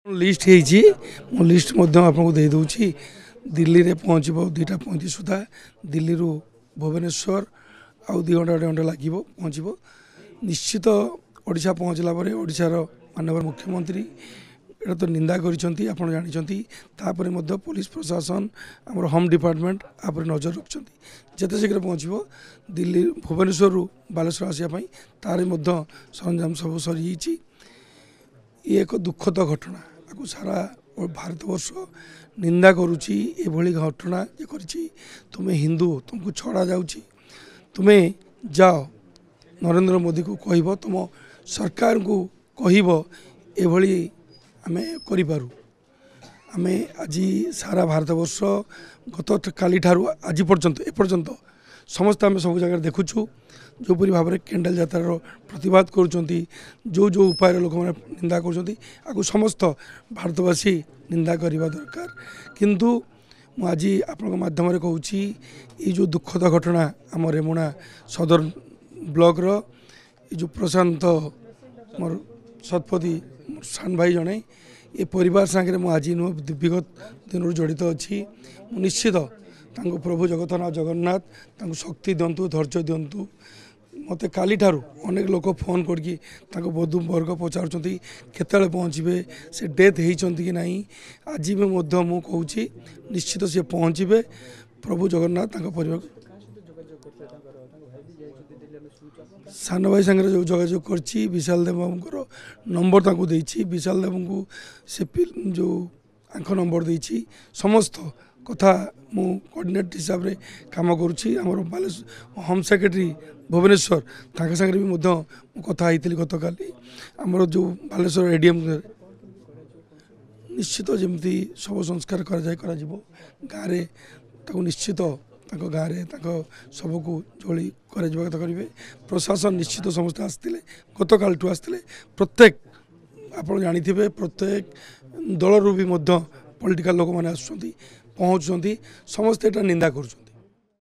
list है मो list आपको दे दूची दिल्ली रे पहुँच 2:35 सुधा दिल्ली रु भुवनेश्वर आउ 2 घंटा 2 घंटा लगे पहुँच निश्चित ओडिशा पहुँचला ओडिशार माननीय मुख्यमंत्री एटा तो निंदा करिसेंती आपण जानिसेंती तापर मध्य पुलिस प्रशासन आमर होम डिपार्टमेंट आप नजर रखुंट जिते शीघ्र पहुँचो दिल्ली भुवनेश्वर रु बालेश्वर आसापी तार सरंजाम सब सरी ये एक दुखद घटना आपको सारा भारतवर्ष निंदा करुच्ची एभली घटना ये करी तुम्हें हिंदू तुमको छड़ा जाऊँगी तुम्हें जाओ नरेंद्र मोदी को कह तुम सरकार को कह एभली आमे करिपारू आमे आज सारा भारतवर्ष गत काली ठारू आज पर्यंत एपर्यंत समस्त आम सब जगह देखुचु जोपरी भाव में कैंडल यात्रार प्रतिवाद करुँच जो जो उपाय लोक मैंने निंदा कर समस्त भारतवासी निंदा करने दरकार किंतु आज आप मध्यम कहूँ ये जो दुखद घटना आम रेमुणा सदर ब्लॉक रो जो प्रशांत मोर शतपथी सान भाई जड़े ये परिवार सांगे आज विगत दिन जड़ित अच्छी निश्चित प्रभु जगन्नाथ जगन्नाथ शक्ति दिंतु धैर्य दिंतु मत काली ठारू अनेक लोक फोन करके बधू वर्ग पचार केतले पहुँचे से डेथ होती कि नहीं आज भी मु कहूँ निश्चित सी पहुँचे प्रभु जगन्नाथ परिवार सान भाई सांगे जो जोगाजोग कर विशाल देव बाबू नंबर ताकू देछि विशाल देव को से जो आंख नंबर देछि समस्त कथा मु कोऑर्डिनेट हिसाब रे काम करुछि हमर बालेश्वर होम सेक्रेटरी भुवनेश्वर ताके संगे भी मु कथा होइतिली गतकाली हमर जो बालेश्वर एडीएम निश्चित जमती सब संस्कार करा जिवो गारे ताको निश्चित गाँव में सबको जोड़ी करेंगे प्रशासन निश्चित समस्त आसते गत काल आसते प्रत्येक आप जानी प्रत्येक दल रू भी पॉलिटिकल लोक मैंने आसुँच पहुँचुंट समस्ते निंदा कर